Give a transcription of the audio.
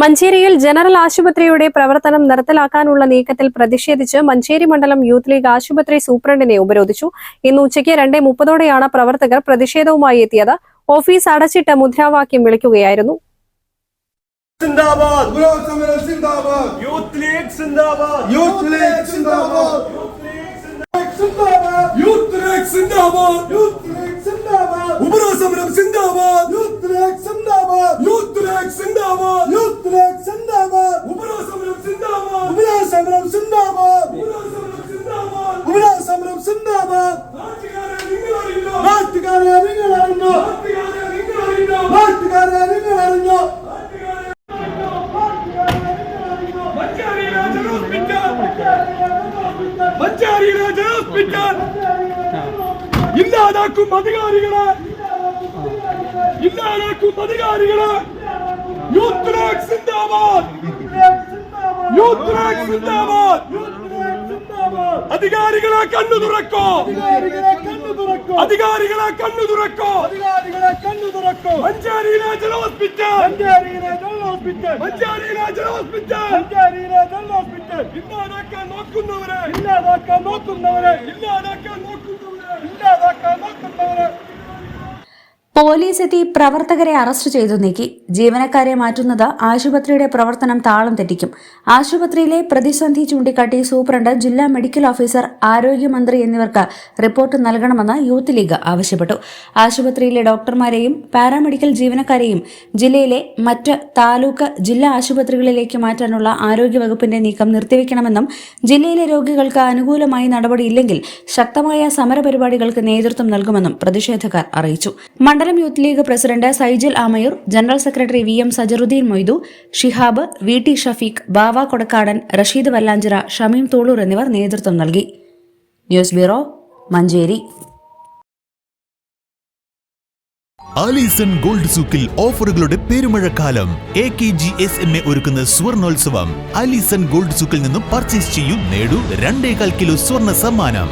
മഞ്ചേരിയിൽ ജനറൽ ആശുപത്രിയുടെ പ്രവർത്തനം നിർത്തലാക്കാനുള്ള നീക്കത്തിൽ പ്രതിഷേധിച്ച് മഞ്ചേരി മണ്ഡലം യൂത്ത് ലീഗ് ആശുപത്രി സൂപ്രണ്ടിനെ ഉപരോധിച്ചു. ഇന്ന് ഉച്ചയ്ക്ക് 2:30 പ്രവർത്തകർ പ്രതിഷേധവുമായി എത്തിയത്. ഓഫീസ് അടച്ചിട്ട് മുദ്രാവാക്യം വിളിക്കുകയായിരുന്നു. ഇല്ലാതാക്കും അധികാരികളെ യൂത്ത് ലീഗ് സിന്ദാബാദ്, യൂത്ത് ലീഗ് സിന്ദാബാദ്. അധികാരികളെ കണ്ണു തുറക്കോ, അധികാരികളെ കണ്ണു തുറക്കോ. മഞ്ചേരിയിലെ ജനറൽ ഹോസ്പിറ്റൽ, മഞ്ചേരിയിലെ ജനറൽ ഹോസ്പിറ്റൽ ഇല്ലാതാക്കാൻ നോക്കുന്നവരെ, ഇല്ലാതാക്കാൻ നോക്കുന്നവരെ. പോലീസ് എത്തി പ്രവർത്തകരെ അറസ്റ്റ് ചെയ്തു നീക്കി. ജീവനക്കാരെ മാറ്റുന്നത് ആശുപത്രിയുടെ പ്രവർത്തനം താളം തെറ്റിക്കും. ആശുപത്രിയിലെ പ്രതിസന്ധി ചൂണ്ടിക്കാട്ടി സൂപ്രണ്ട്, ജില്ലാ മെഡിക്കൽ ഓഫീസർ, ആരോഗ്യമന്ത്രി എന്നിവർക്ക് റിപ്പോർട്ട് നൽകണമെന്ന് യൂത്ത് ലീഗ് ആവശ്യപ്പെട്ടു. ആശുപത്രിയിലെ ഡോക്ടർമാരെയും പാരാമെഡിക്കൽ ജീവനക്കാരെയും ജില്ലയിലെ മറ്റ് താലൂക്ക്, ജില്ലാ ആശുപത്രികളിലേക്ക് മാറ്റാനുള്ള ആരോഗ്യവകുപ്പിന്റെ നീക്കം നിർത്തിവെക്കണമെന്നും ജില്ലയിലെ രോഗികൾക്ക് അനുകൂലമായി നടപടിയില്ലെങ്കിൽ ശക്തമായ സമരപരിപാടികൾക്ക് നേതൃത്വം നൽകുമെന്നും പ്രതിഷേധക്കാർ അറിയിച്ചു. മണ്ഡലം youth league president Saijal Amayur, general secretary VM Sajaruddin Moidu, Shihab, VT Shafeeq, Bava Kodakkadan, Rasheed Vallanchira, Shameem Tholur എന്നിവർ നേതൃത്വം നൽകി. News bureau, Manjeri. Alison gold സൂക്കിൽ ഓഫറുകളുടെ പെരുമഴക്കാലം. AKGSMA ഒരുക്കുന്ന സ്വർണോത്സവം. ആലീസൺ ഗോൾഡ് സൂക്കിൽ നിന്നും പർച്ചേസ് ചെയ്യൂ, നേടൂ 2.25 കിലോ സ്വർണ്ണ സമ്മാനം.